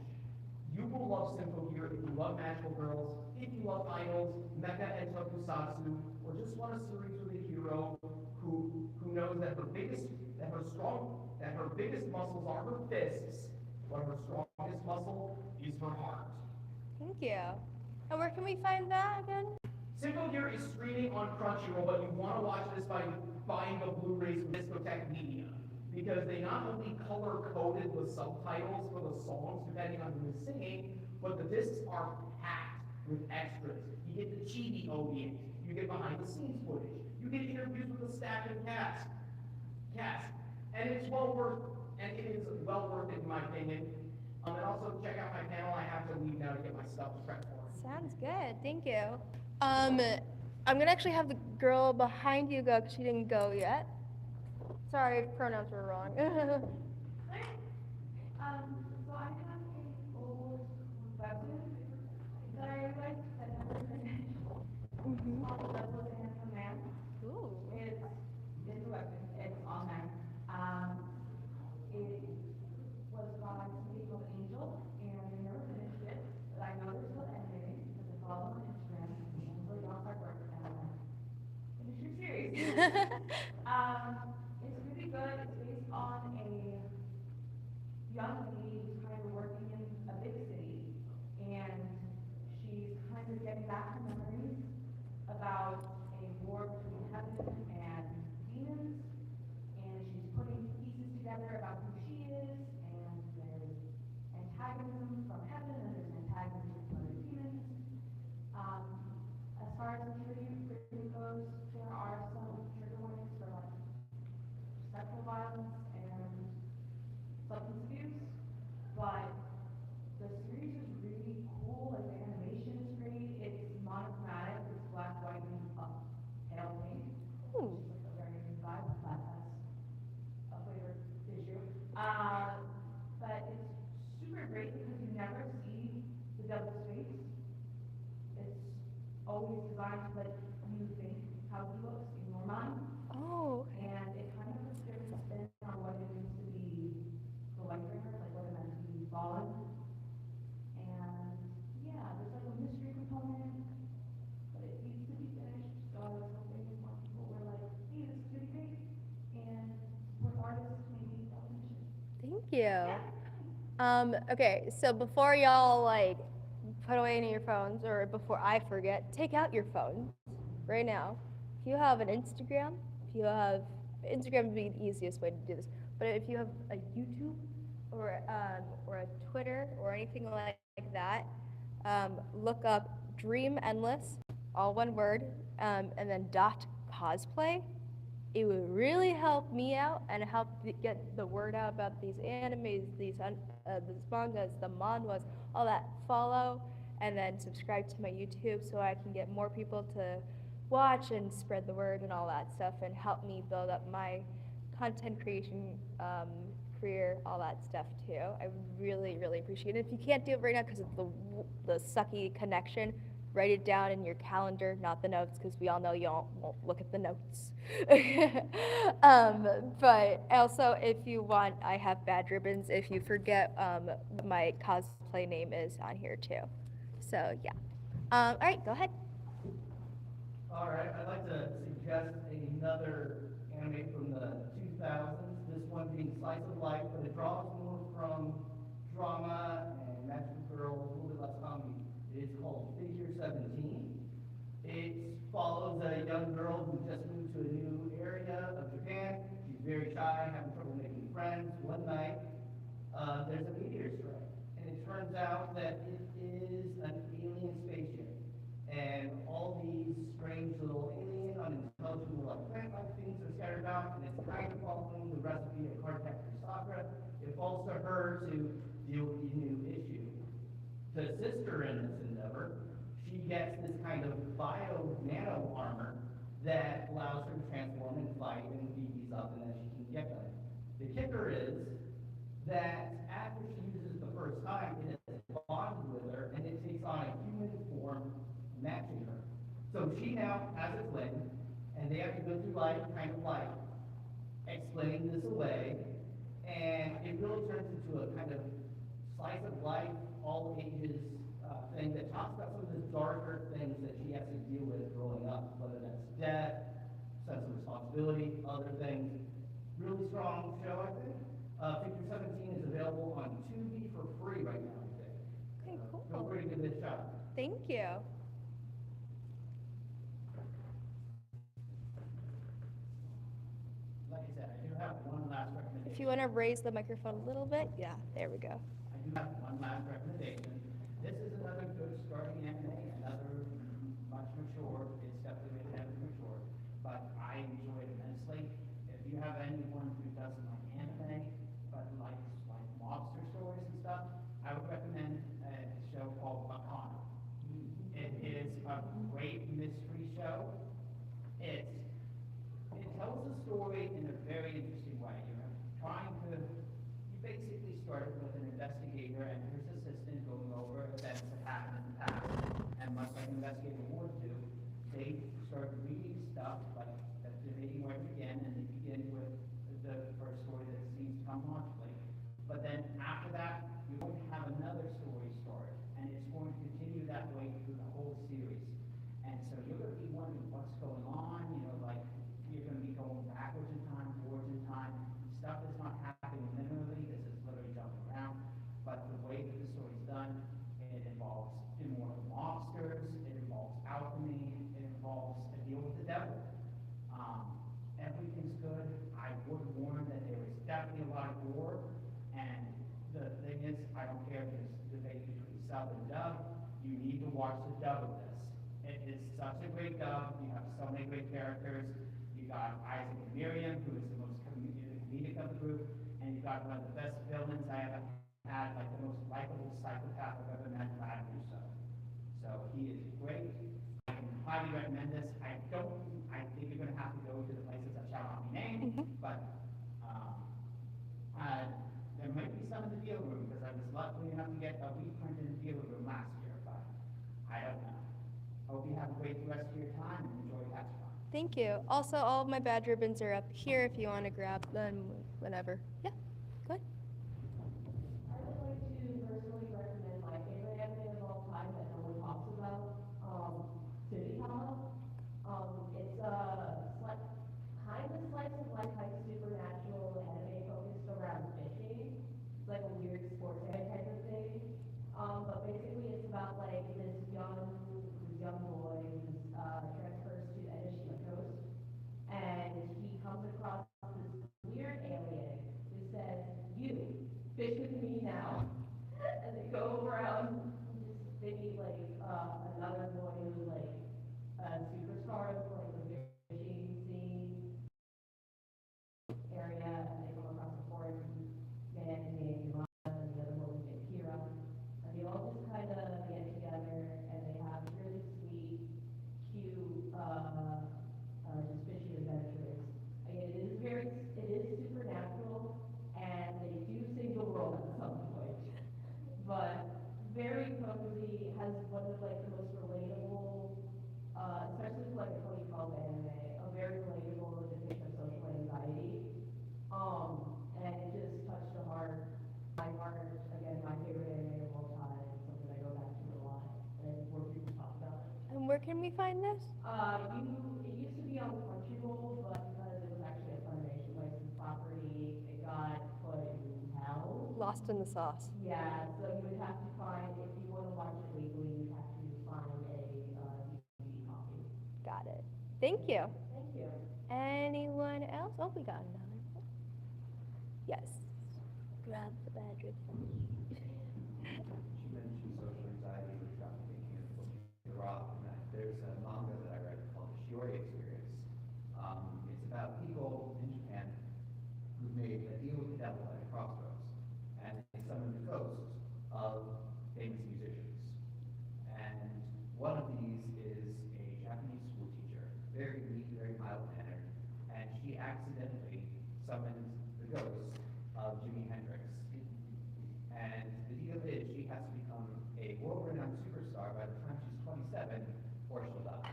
You will love Symphogear if you love magical girls, if you love idols, mecha and tokusatsu, or just want a series with a hero who knows that her biggest muscles are her fists, but her strongest muscle is her heart. Thank you. And where can we find that again? Symphogear is streaming on Crunchyroll, but you want to watch this by buying the Blu-rays from Discotheque Media, because they not only color-coded the subtitles for the songs depending on who is singing, but the discs are packed with extras. You get the chibi OVAs, you get behind-the-scenes footage, you get interviews with the staff and cast, and it is well worth it in my opinion. And also check out my panel. I have to leave now to get my stuff prepped for it. Sounds good. Thank you. I'm gonna actually have the girl behind you go because she didn't go yet. Sorry, pronouns were wrong. So I have a old webtoon that I realized that never finished. Mhm. Called Level of the Handsome Man. Ooh. It's a webtoon. It's online. It It's really good. It's based on a young lady who's kind of working in a big city, and she's kind of getting back her memories about a war between heaven and demons, and she's putting pieces together about who she is, and there's antagonism from heaven, and there's antagonism from other demons. Um, as far as the trivia goes, there are some trigger warnings for like sexual violence and substance abuse, but the series is really cool. Like the animation is great. It's monochromatic. It's black, white, and pale pink, Ooh. which is like a very new vibe. That has a flavor issue. But it's super great because you never see the devil's face. It's always designed to let you think how he looks in your mind. Oh, okay. And it kind of puts a different spin on what it means to be the Lightbringer, like what it meant to be fallen. And yeah, there's like a mystery component, but it needs to be finished. So I was hoping more people were like, hey, this is pretty great. And with artists, maybe they'll finish it. Thank you. Yeah. Okay, so before y'all like put away any of your phones, or before I forget, take out your phones right now. If you have an Instagram, if you have Instagram would be the easiest way to do this. But if you have a YouTube or a Twitter or anything like that, look up Dream Endless, all one word, and then .cosplay. It would really help me out and help get the word out about these animes, these mangas, the manhwas, all that. Follow and then subscribe to my YouTube so I can get more people to watch and spread the word and all that stuff and help me build up my content creation career, all that stuff too. I really, really appreciate it. If you can't do it right now because of the sucky connection, write it down in your calendar, not the notes, because we all know you all won't look at the notes. But also, if you want, I have badge ribbons. If you forget, my cosplay name is on here too. So yeah. All right, go ahead. All right, I'd like to suggest another anime from the 2000s. This one being Slice of Life, but it draws more from drama and magical girl, a little bit less comedy. It is called Figure 17. It follows a young girl who just moved to a new area of Japan. She's very shy, having trouble making friends. One night, there's a meteor strike, and it turns out that it is an alien spaceship. And all these strange little alien, unintelligible, like plant-like things are scattered about, and it's kind of following the recipe of Cardcaptor Sakura. It falls to her to deal with the new issue. To assist her in this endeavor, she gets this kind of bio-nano armor that allows her to transform and fight and beat these up, and then she can get them. The kicker is that after she uses the first time, it has bonded with her, and it takes on a human form matching her. So she now has a twin, and they have to go through life kind of like explaining this away, and it really turns into a kind of slice of life, all ages thing that talks about some of the darker things that she has to deal with growing up, whether that's death, sense of responsibility, other things. Really strong show, I think. Figure 17 is available on Tubi for free right now, I think. Okay, Feel cool. free to give it a shot. Thank you. Like I said, I do have one last recommendation. If you want to raise the microphone a little bit, yeah, there we go. I do have one last recommendation. This is another good starting anime, another much mature. It's definitely rated heavily mature, but I enjoy it immensely. If you have anyone who doesn't like anime, but likes like monster stories and stuff, I would recommend a show called Katsucon. It is a great mystery show. It tells the story in a very interesting way. You're trying to, you basically started with an investigator and his assistant going over events that happened in the past. And much like an investigator would do, they start reading stuff like debating where to begin, and they begin with the first story that seems to come logically. But then after that, you're going to have another story start, and it's going to continue that way through the whole series. And so you're going to be wondering what's going on, like you're going to It is such a great dub. You have so many great characters. You got Isaac and Miriam, who is the most comedic of the group, and you got one of the best villains I ever had, like the most likable psychopath I've ever met, Vlad Russo. So he is great. I can highly recommend this. I think you're gonna have to go to the places that shall not be named, but, there might be some in the deal room, because I was lucky enough to get a reprint in the deal room last year, but I don't know. Hope you have a great rest of your time and enjoy Katsucon. Thank you. Also, all of my badge ribbons are up here if you want to grab them whenever. Yeah, go ahead. I would like to personally recommend my favorite anime of all time that no one talks about, City Hall. It's a kind of slice of life type supernatural anime focused around fishing. It's like a weird sports anime type of thing. But basically it's about like this young boy who transfers to the Enoshima coast, and he comes across this weird alien who says, "You fish with me now," and they go around. They meet like another boy who's like a superstar of like the fishing scene area, and they come across a foreign man named Yamada, and the other woman named Kira, and they all just kind of get together, and they have really sweet, cute, just fishing adventures. Again, it is supernatural, and they do sing the world at some point, but very cozy, has one of like the most relatable, especially for like a 2012 anime, a very relatable depiction of social anxiety. And it just touched the heart, my heart, again, my favorite anime of all time, something I go back to a lot, and more people talk about it. And where can we find this? It used to be on Crunchyroll, but because it was actually a Funimation licensed property, it got put in hell. Lost in the sauce. Yeah, so you would have to find, if you want to watch it legally, you'd have to find a DVD copy. Got it. Thank you. Thank you. Anyone else? Oh, we got another one. Yes. Grab the badge ribbon. She mentioned social anxiety, which got me thinking of the Rock, and that there's a manga that I read called The Shiori Experience. It's about people in Japan who made a deal with the devil at a crossroads, and they summoned the ghosts of famous musicians. And one of these is a Japanese school teacher, very meek, very mild-mannered, and she accidentally summoned the ghost of Jimi Hendrix. And the deal is she has to become a world-renowned superstar by the time she's 27, or she'll die.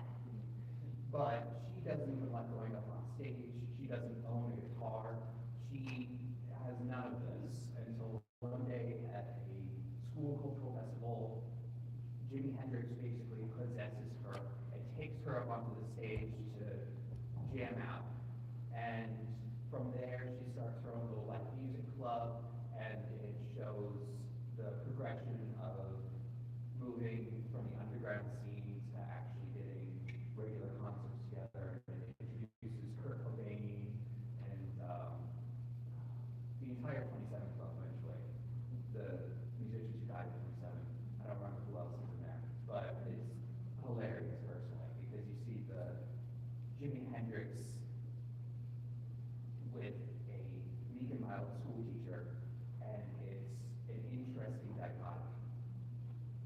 But she doesn't even like going up on stage. She doesn't own a guitar. She has none of this until one day at a school cultural festival, Jimi Hendrix basically possesses her and takes her up onto the stage to jam out. And from there, she starts her own little like music club, and it shows the progression of moving from the underground scene to actually getting regular concerts together. And it introduces Kurt Cobain and the entire 27 Club eventually. The musicians who died at 27. I don't remember who else is in there, but it's hilarious personally because you see the Jimi Hendrix with a meek and mild school teacher, and it's an interesting dichotomy.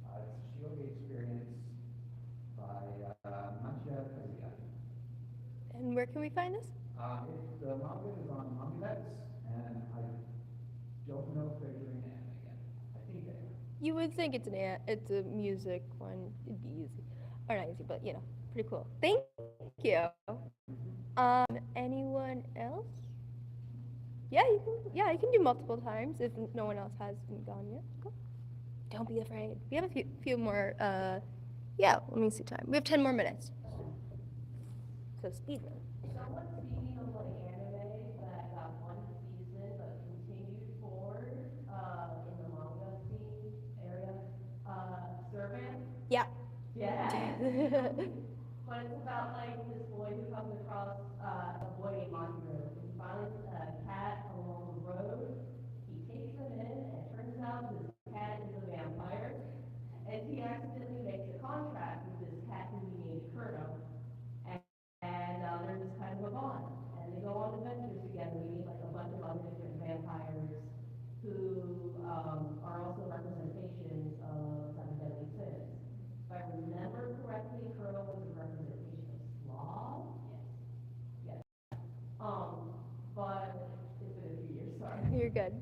It's a Shiori Experience by Machiya Kazuya. And where can we find this? The manga is on MangaBets, and I don't know if they're doing an anime yet. I think they are. You would think it's it's a music one. It'd be easy, or not easy, but pretty cool. Thank you. Anyone else? Yeah, you can. Yeah, you can do multiple times if no one else hasn't gone yet. Go. Don't be afraid. We have a few more. Yeah, let me see time. We have 10 more minutes. So speed run. Somewhat speaking of like anime that got one season but continued forward in the manga scene area, Servant. Yeah. Yeah. But it's about like this boy who comes across a boy named Mahiru. He finds a cat along the road. He takes him in, and it turns out this cat is a vampire. And he accidentally makes a contract with this cat who he you're good.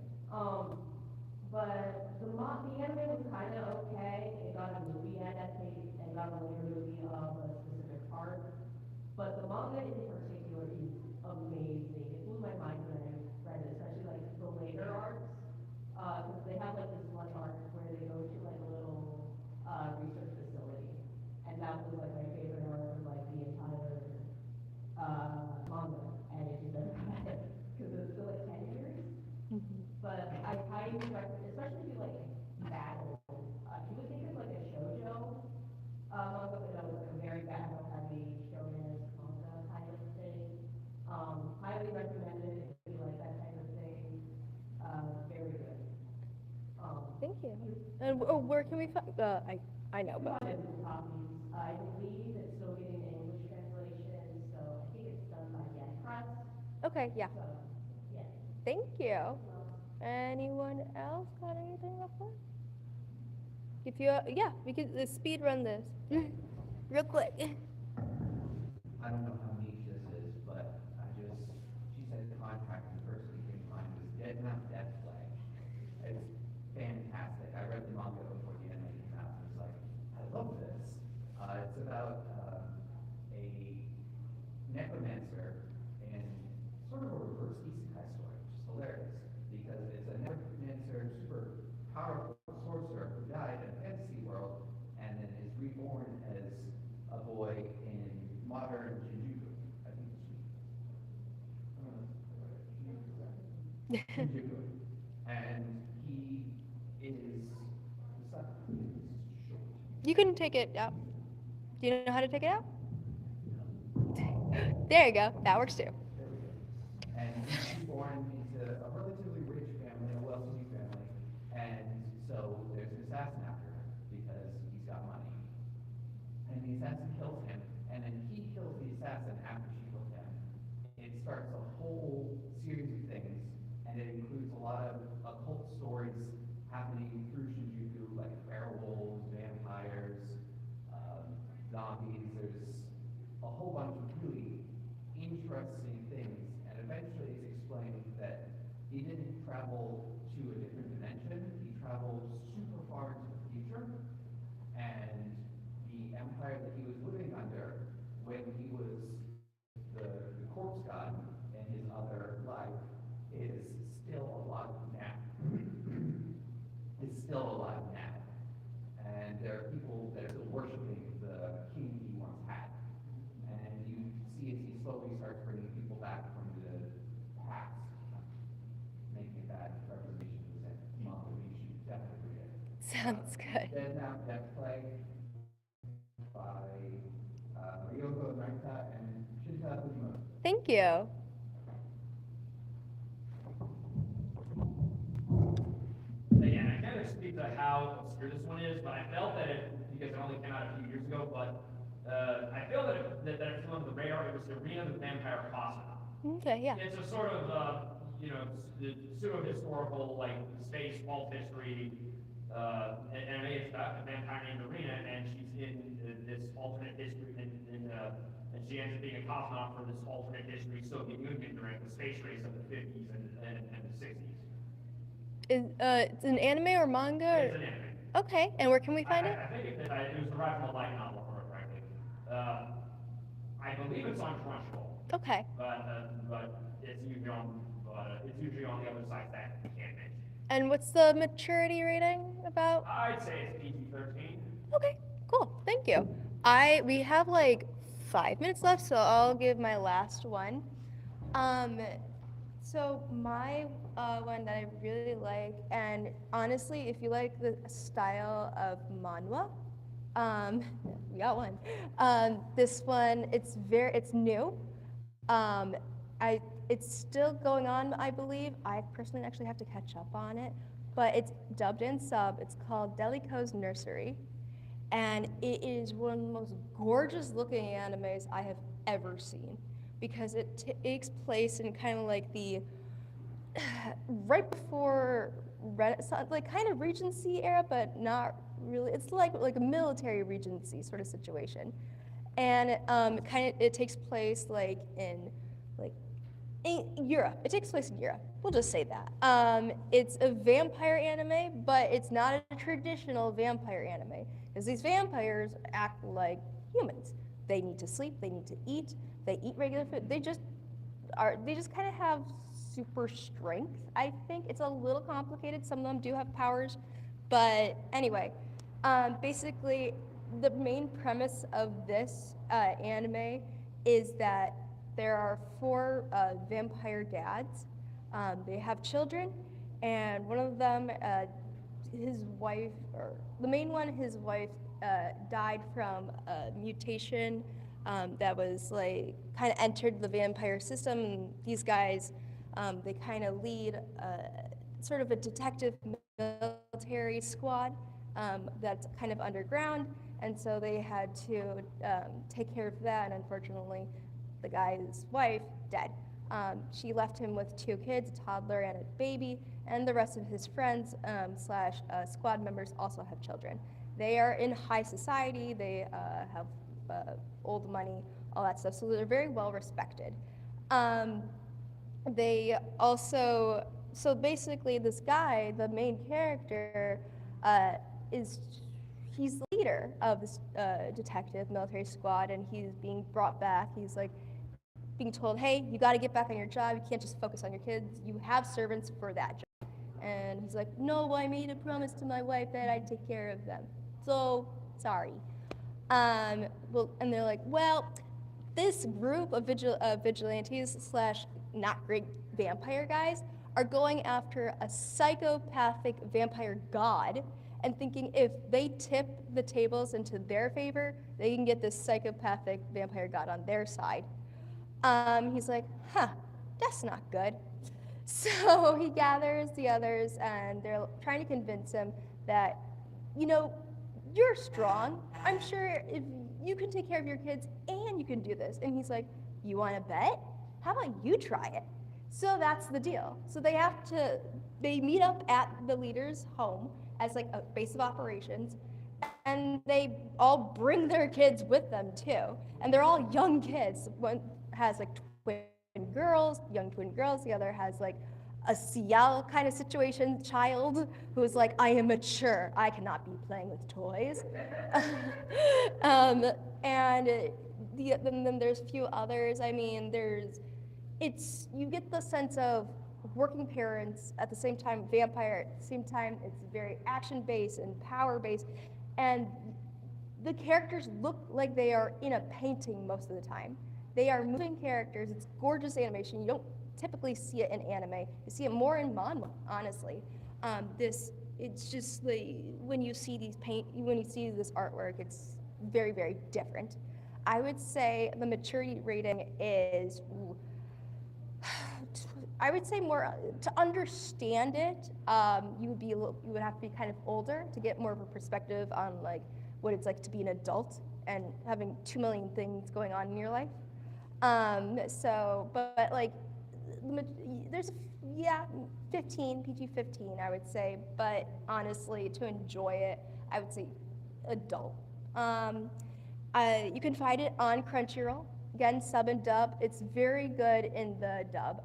But the anime was kind of okay. It got a movie adaptation and got a later movie of a specific part. But the manga in particular is amazing. It blew my mind when I read it, especially like the later arcs. Because they have like this one arc where they go to like a little research facility, and that was like my favorite arc of like the entire manga, and it just never got it because it was still like 10 years. But I highly recommend, especially if you like battle. You would think it's like a shoujo manga, but no, it's like a very battle-heavy shonen manga kind of thing. Highly recommended if you like that kind of thing. Very good. Thank you. And where can we find? I know, but Copies. I believe it's still getting an English translation, so I think it's done by Yen Press. okay, yeah. So, yeah. Thank you. Anyone else got anything real quick? If you, yeah, we could speed run this real quick. I don't know how niche this is, but she said contract, and the first thing came to mind was Dead Mount Death Flag. It's fantastic. I read the manga before the anime came out, and was like, I love this. It's about a necromancer and sort of a reverse isekai story, which is hilarious, because it's a necromancer, super powerful sorcerer who died in a fantasy world, and then is reborn as a boy in modern Shinjuku. I think it's Shinjuku. And he is the son. It's short. You can take it out. Do you know how to take it out? There you go. That works too. There we go. And he's born into a relatively rich family, a well-to-do family, and so there's an assassin after him because he's got money. And the assassin kills him, and then he kills the assassin after she kills him. It starts a whole series of things, and it includes a lot of occult stories happening through Shinjuku, like werewolves, vampires, zombies. There's a whole bunch of really interesting things, and eventually it's explained that he didn't travel to a different dimension, he traveled super far into the future, and the empire that he was living under when he was the corpse god in his other life is still alive now. It's still alive now. And there are people that are still worshiping the king he once had. And you see as he slowly starts bringing people back from the past, making that representation of the manga, you should definitely read it. Sounds good. Dead Mount Death Plague by Ryoko Narita and Shinta Fujimoto. Thank you. Again, I can't speak to how obscure this one is, but I felt that because it only came out a few years ago, but I feel that it's one of the rare, it was the Arena of the Vampire Katsucon. Okay, yeah. It's a sort of, pseudo-historical, like, space, alt history, and it's about a vampire named Arena, and she's in this alternate history, and she ends up being a cosmonaut for this alternate history Soviet Union during the space race of the 50s and the 60s. It's an anime or manga? It's an anime. Okay, and where can we find it? I think it was derived from a light novel, if I remember correctly. I believe it's on Crunchyroll, Okay. but it's usually on the other sites that I can't mention. And what's the maturity rating about? I'd say it's PG-13. Okay, cool. Thank you. We have like 5 minutes left, so I'll give my last one. So my one that I really like, and honestly, if you like the style of manhwa, we got one. This one, it's new. It's still going on, I believe. I personally actually have to catch up on it, but it's dubbed in sub. It's called Delico's Nursery, and it is one of the most gorgeous looking animes I have ever seen, because it takes place in kind of like the right before Renaissance, like kind of Regency era, but not really. It's like a military Regency sort of situation, and it takes place like in like in Europe. It takes place in Europe. We'll just say that. It's a vampire anime, but it's not a traditional vampire anime because these vampires act like humans. They need to sleep. They need to eat. They eat regular food. They just kind of have super strength. I think it's a little complicated. Some of them do have powers, but anyway, basically, the main premise of this anime is that there are four vampire dads. They have children, and one of them, his wife, or the main one, his wife died from a mutation that was like kind of entered the vampire system. And these guys, they kind of lead sort of a detective military squad that's kind of underground, and so they had to take care of that, and unfortunately, the guy's wife dead. She left him with two kids, a toddler and a baby, and the rest of his friends slash squad members also have children. They are in high society, they have old money, all that stuff, so they're very well respected. They also, so basically this guy, the main character, he's the leader of this detective military squad, and he's being brought back. He's like being told, hey, you got to get back on your job. You can't just focus on your kids. You have servants for that job. And he's like, no, I made a promise to my wife that I'd take care of them. So, sorry. Well, and they're like, well, this group of vigilantes slash not great vampire guys are going after a psychopathic vampire god and thinking if they tip the tables into their favor, they can get this psychopathic vampire god on their side. He's like, huh, that's not good. So he gathers the others and they're trying to convince him that, you know, you're strong. I'm sure if you can take care of your kids and you can do this. And he's like, you want to bet? How about you try it? So that's the deal. So they meet up at the leader's home as like a base of operations, and they all bring their kids with them too. And they're all young kids. One has like young twin girls. The other has like a CL kind of situation child who's like, I am mature. I cannot be playing with toys. And then there's a few others. I mean, you get the sense of working parents at the same time, vampire at the same time. It's very action-based and power-based. And the characters look like they are in a painting most of the time. They are moving characters. It's gorgeous animation. You don't typically see it in anime. You see it more in manga, honestly. It's just like when you see this artwork, it's very, very different. I would say the maturity rating is, I would say more to understand it. You would have to be kind of older to get more of a perspective on like what it's like to be an adult and having 2 million things going on in your life. But like, there's 15, PG-15, I would say. But honestly, to enjoy it, I would say adult. You can find it on Crunchyroll. Again, sub and dub. It's very good in the dub.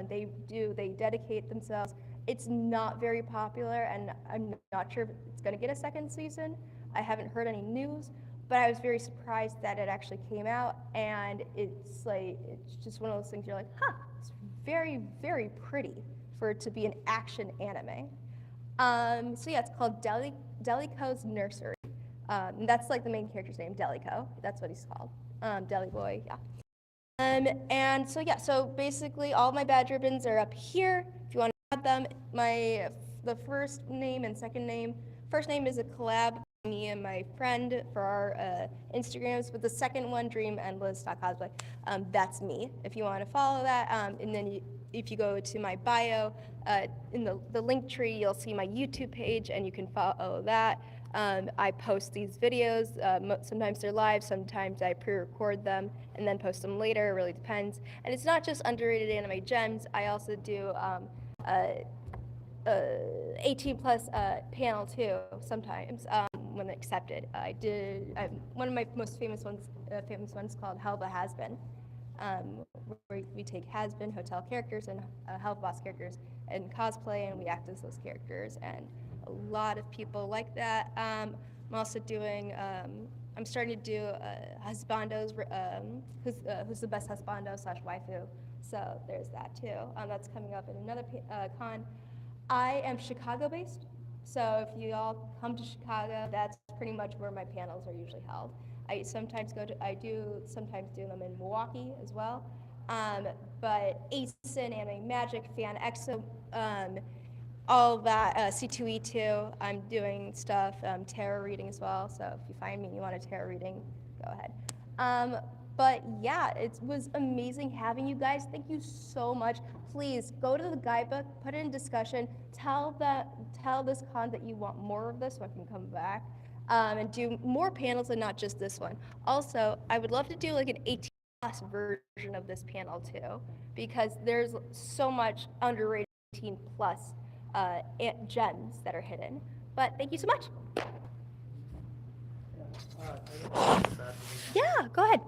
They dedicate themselves. It's not very popular, and I'm not sure if it's going to get a second season. I haven't heard any news, but I was very surprised that it actually came out, and it's just one of those things you're like, huh, it's very, very pretty for it to be an action anime. So yeah, it's called Delico's Nursery. And that's like the main character's name, Delico. That's what he's called. Deli Boy, yeah. And so yeah, so basically all my badge ribbons are up here. If you want to add them, the first name and second name. First name is a collab with me and my friend for our Instagrams, but the second one, dreamendless.cosplay, that's me. If you want to follow that, and then if you go to my bio, in the link tree, you'll see my YouTube page, and you can follow that. I post these videos. Sometimes they're live, sometimes I pre-record them and then post them later. It really depends. And it's not just underrated anime gems. I also do 18 plus panel too sometimes when accepted. One of my most famous ones called Helba Has Been. where we take has-been hotel characters and health boss characters and cosplay, and we act as those characters. And a lot of people like that. I'm also doing. I'm starting to do husbandos. Who's the best husbando / waifu? So there's that too. That's coming up in another con. I am Chicago-based, so if you all come to Chicago, that's pretty much where my panels are usually held. I do sometimes do them in Milwaukee as well. But ASIN, Anime Magic, Fan Exo, all that, C2E2, I'm doing stuff, tarot reading as well, so if you find me and you want a tarot reading, go ahead. But yeah, it was amazing having you guys. Thank you so much. Please go to the guidebook, put it in discussion, tell this con that you want more of this so I can come back, and do more panels and not just this one. Also, I would love to do like an 18+ version of this panel too, because there's so much underrated 18+ gems that are hidden. But thank you so much. Yeah, go ahead.